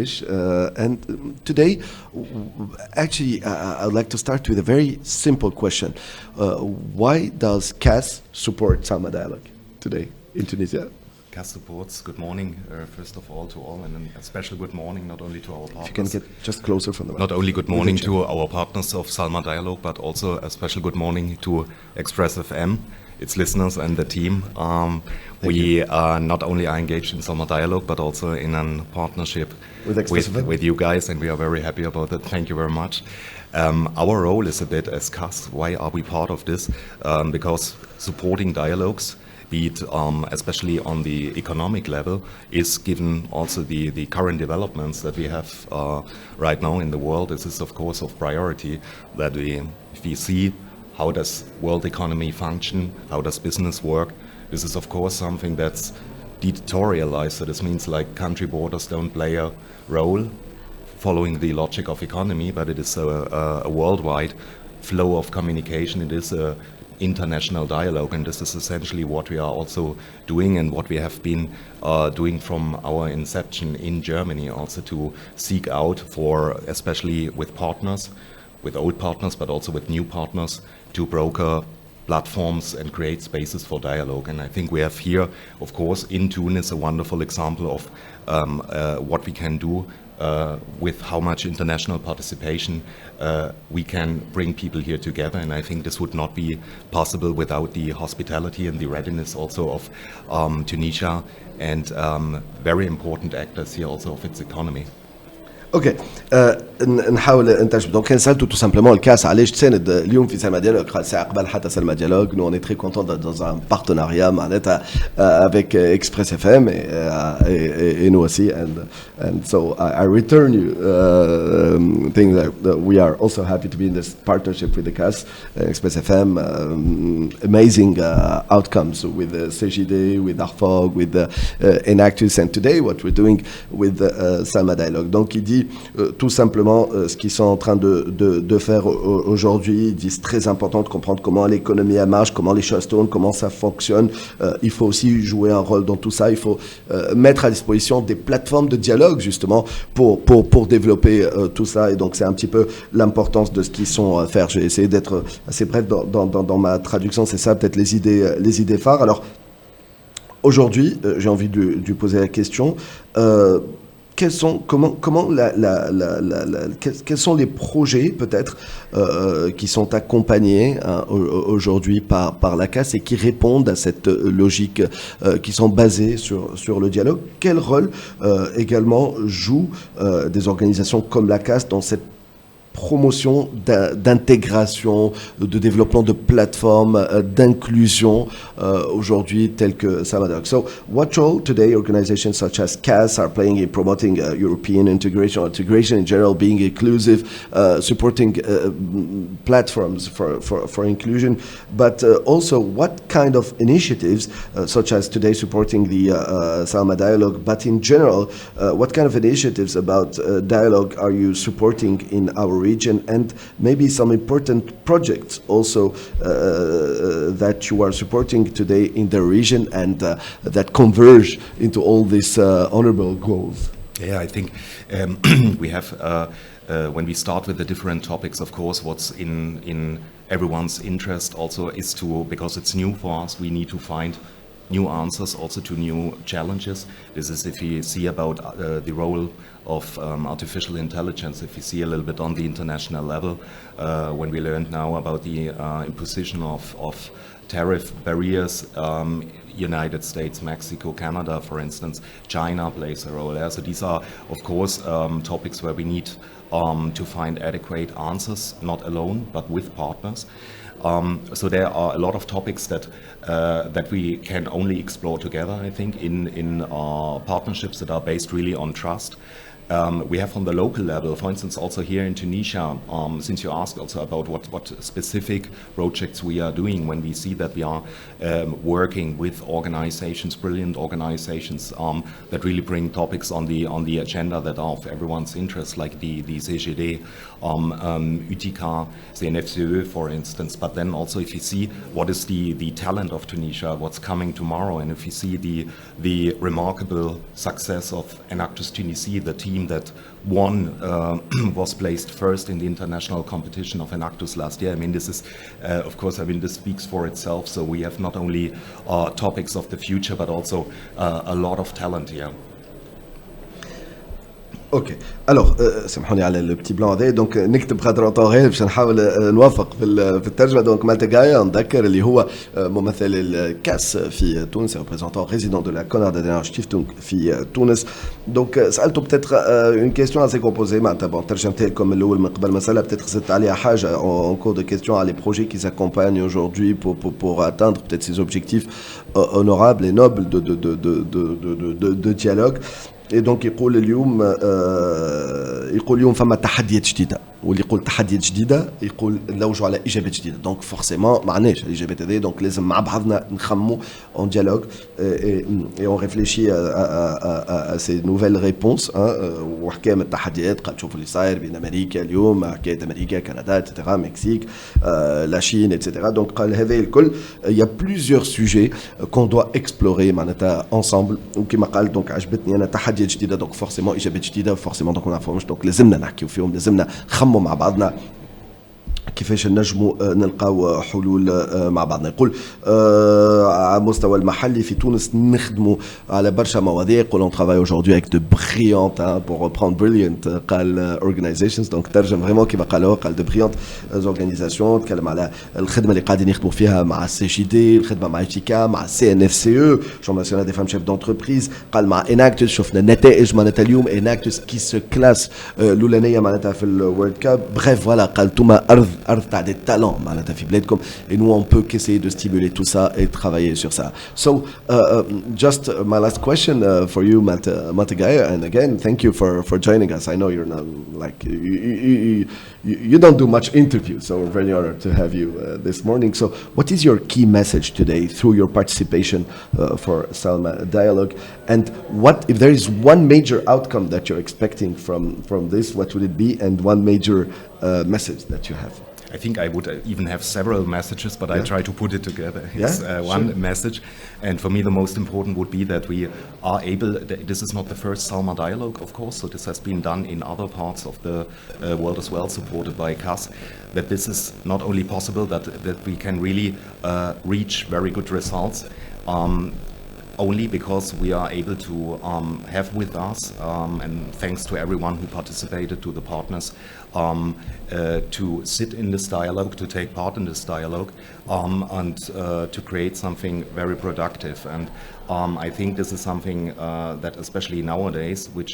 And today, actually, I'd like to start with a very simple question. Why does KAS support SALMA Dialogue today in Tunisia? KAS supports. Good morning, first of all, to all, and a special good morning not only to our partners. If you can get just closer from the mic. Not only good morning to our partners of SALMA Dialogue, but also a special good morning to Express FM, its listeners and the team. We not only are engaged in SALMA Dialogue, but also in a partnership with you guys, and we are very happy about that. Thank you very much. Our role is a bit as KAS. Why are we part of this? Because supporting dialogues, be it especially on the economic level, is given also the current developments that we have right now in the world. This is of course of priority, that if we see how does world economy function, how does business work, this is of course something that's deterritorialized. So this means like country borders don't play a role following the logic of economy, but it is a worldwide flow of communication. It is a international dialogue, and this is essentially what we are also doing and what we have been doing from our inception in Germany, also to seek out for, especially with partners, with old partners, but also with new partners, to broker platforms and create spaces for dialogue. And I think we have here, of course, in Tunis, a wonderful example of what we can do with how much international participation we can bring people here together. And I think this would not be possible without the hospitality and the readiness also of Tunisia and very important actors here also of its economy. اوكي نحاول نترجم. دونك نسالته تو سامبلومون الكاس علاش تساند اليوم في سالما ديالوج ساعه قبل حتى سالما ديالوج. نو اون تري كونتون dans un partenariat معناتها avec Express FM et nous aussi, and so I return you things that we are also happy to be in this partnership with the KAS, Express FM, amazing outcomes with CJD, with Arfog, with Enactus, and today what we're doing with SALMA Dialogue. Donc il dit tout simplement ce qu'ils sont en train de faire aujourd'hui. Ils disent très important de comprendre comment l'économie marche, comment les choses tournent, comment ça fonctionne. Il faut aussi jouer un rôle dans tout ça. Il faut mettre à disposition des plateformes de dialogue justement pour développer tout ça. Et donc c'est un petit peu l'importance de ce qu'ils sont à faire. J'ai essayé d'être assez bref dans ma traduction. C'est ça peut-être les idées phares. Alors aujourd'hui, j'ai envie de lui poser la question. Quels sont les projets peut-être qui sont accompagnés aujourd'hui par la KAS et qui répondent à cette logique, qui sont basés sur le dialogue? Quel rôle également jouent des organisations comme la KAS dans cette promotion d'intégration, de développement de plateformes, d'inclusion aujourd'hui telles que SALMA Dialogue. So, what role today organizations such as KAS are playing in promoting European integration, or integration in general, being inclusive, supporting platforms for inclusion, but also what kind of initiatives, such as today supporting the SALMA Dialogue, but in general, what kind of initiatives about dialogue are you supporting in our region, and maybe some important projects also that you are supporting today in the region and that converge into all these honorable goals? Yeah, I think we have, when we start with the different topics, of course, what's in everyone's interest also is to, because it's new for us, we need to find new answers also to new challenges. This is if you see about the role of artificial intelligence, if you see a little bit on the international level, when we learned now about the imposition of tariff barriers, United States, Mexico, Canada, for instance, China plays a role there. So these are, of course, topics where we need to find adequate answers, not alone, but with partners. So there are a lot of topics that we can only explore together, I think, in partnerships that are based really on trust. We have on the local level, for instance, also here in Tunisia, since you asked also about what specific projects we are doing, when we see that we are working with organizations, brilliant organizations that really bring topics on the agenda that are of everyone's interest, like the CGD, UTICA, the NFCE, for instance. But then also if you see what is the talent of Tunisia, what's coming tomorrow, and if you see the remarkable success of Enactus Tunisie, the team team that was placed first in the international competition of Enactus last year. I mean, this is, of course, I mean, this speaks for itself. So we have not only topics of the future, but also a lot of talent here. اوكي الوغ سامحوني على لو بتي بلان هذا دونك نكتب خاطر طوغيل باش نحاول نوفق في الترجمه دونك مالته جاير نذكر اللي هو ممثل الكاس في تونس ريبريزونتون ريزيدون دو لا كونراد ستيفتونغ في تونس دونك سالته بتاتر اون كيستيون اسي كومبوزي معناتها بون ترجمت لكم الاول من قبل مساله بتاتر زدت عليها حاجه اون كور دو كيستيون على لي بروجي كي s'accompagnent aujourd'hui pour atteindre peut-être ces objectifs honorables et nobles de dialogue. Et donc يقول اليوم فما تحديات جديده واللي يقول تحديات جديده يقول نلوجوا على اجابات جديده دونك فورسيمون معناش الاجابات هذه دونك لازم مع بعضنا نخمموا اون ديالوج et on réfléchit à ces nouvelles réponses وحكايه من التحديات قاعد تشوفوا اللي صاير بين امريكا اليوم حكايه امريكا كندا اتسيتيرا مكسيك لا شين اتسيتيرا دونك قال هذا الكل il y a plusieurs sujets qu'on doit explorer معناتها ensemble وكما قال دونك عجبتني انا تحديات جديده دونك فورسيمون اجابات جديده فورسيمون دونك ما نعرفهمش دونك لازمنا نحكيو فيهم لازمنا نخمموا مع بعضنا كيفاش نجموا نلقاو حلول مع بعضنا يقول على المستوى المحلي في تونس نخدموا على برشا مواضيع يقول on travaille aujourd'hui avec de brillantes pour reprendre brilliant قال organizations دونك ترجم فريمون كيما قالوا قال de brillantes organizations تكلم على الخدمه اللي قاعدين يخدموا فيها مع السي جي دي الخدمه مع ايتيكا مع السي ان اف سي او شو ناسيونال دي فام شيف دونتربريز قال مع اناكتوس شفنا النتائج معناتها اليوم اناكتوس كي سو كلاس الاولانيه معناتها في الورلد كاب بريف فوالا قال انتوما ارض تاع دي تالون معناتها في بلادكم et nous on peut qu'essayer de stimuler tout ça et travailler sur ça. So just my last question for you Malte Gaier, and again thank you for joining us. I know you're not like you don't do much interviews, so we're very honored to have you this morning. So what is your key message today through your participation for SALMA Dialogue, and what if there is one major outcome that you're expecting from this, what would it be, and one major message that you have? I think I would even have several messages, but I try to put it together. It's one message. And for me, the most important would be that we are able, this is not the first SALMA Dialogue, of course, so this has been done in other parts of the world as well, supported by KAS, that this is not only possible, that we can really reach very good results. Only because we are able to have with us, and thanks to everyone who participated, to the partners, to sit in this dialogue, to take part in this dialogue, and to create something very productive. And I think this is something that, especially nowadays, which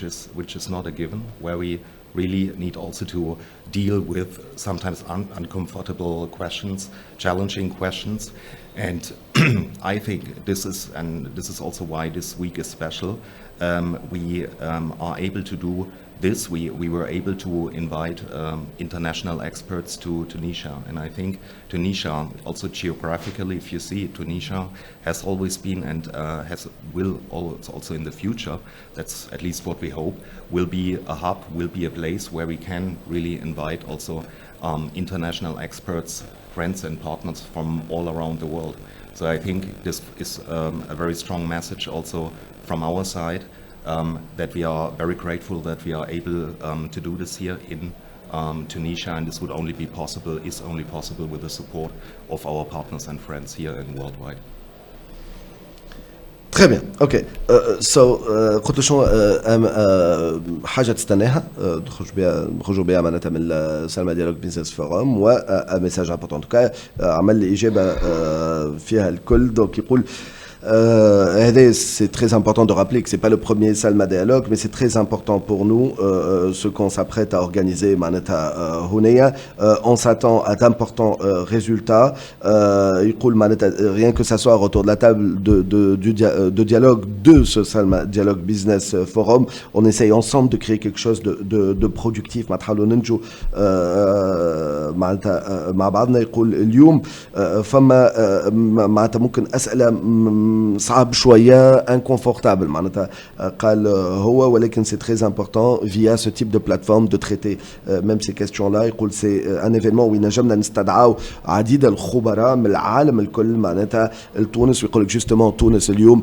is not a given, where we really need also to deal with sometimes uncomfortable questions, challenging questions. And I think this is also why this week is special. We are able to do this. We were able to invite international experts to Tunisia, and I think Tunisia, also geographically, if you see, Tunisia has always been and will also in the future. That's at least what we hope. Will be a hub, will be a place where we can really invite also international experts, friends and partners from all around the world. So I think this is a very strong message also from our side, that we are very grateful that we are able to do this here in Tunisia, and this would only be possible, is only possible with the support of our partners and friends here and worldwide. Très bien, ok. So قلت له شنو حاجه تستناها نخرجوا بها معناتها من سالما ديالوج بيزنس فوروم وميساج امبورطون توكا عمل لي اجابه فيها الكل دونك يقول c'est très important de rappeler que c'est pas le premier SALMA Dialogue, mais c'est très important pour nous ce qu'on s'apprête à organiser Manata Huneya. On s'attend à d'importants résultats. Rien que ça soit autour de la table de dialogue de ce SALMA Dialogue Business Forum, on essaye ensemble de créer quelque chose de productif. مع بعضنا يقول اليوم فما معناتها ممكن أسئلة صعب شوية inconfortable معناتها قال هو ولكن c'est très important via ce type de plateforme de traiter même ces questions-là يقول c'est un événement où ينجمنا نستدعاو عديد الخبراء من العالم الكل معناتها لتونس ويقول لك justement تونس اليوم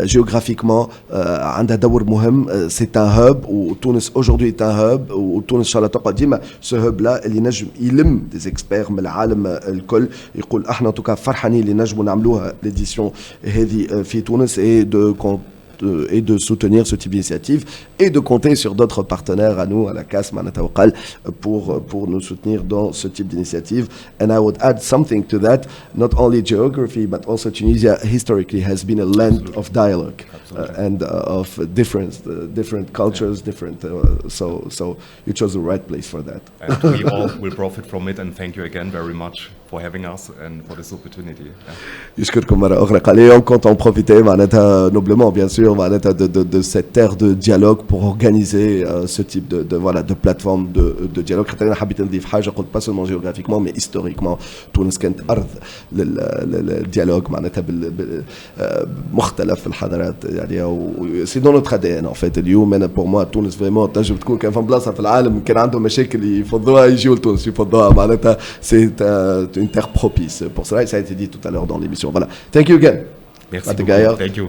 géographiquement عندها دور مهم c'est un hub وتونس aujourd'hui est un hub وتونس إن شاء الله تقعد ديما ce hub là اللي نجم يلم des experts من العالم الكل يقول احنا توكا فرحانين اللي نجموا نعملوها l'édition هذه في تونس et de soutenir ce type d'initiative et de compter sur d'autres partenaires à nous, à la KAS, pour nous soutenir dans ce type d'initiative. And I would add something to that, not only geography, but also Tunisia historically has been a land Absolutely. of dialogue and of different cultures, so you chose the right place for that. And we all will profit from it, and thank you again very much for having us and for this opportunity. يشكركم مرة أخرى. قال on compte en profiter معناتها noblement bien sûr معناتها de cette ère de dialogue pour organiser ce type de plateforme de dialogue. حتى أنا حبيت نضيف حاجة قلت pas seulement géographiquement mais historiquement تونس كانت أرض للديالوج معناتها بمختلف الحضارات يعني c'est dans notre ADN en fait. اليوم أنا pour moi تونس vraiment تنجم تكون كان فما بلاصة في العالم كان عندهم مشاكل يفضلوها يجيوا لتونس يفضلوها معناتها c'est une terre propice pour cela et ça a été dit tout à l'heure dans l'émission. Voilà. Thank you again. Merci Malte beaucoup. Gaier. Thank you.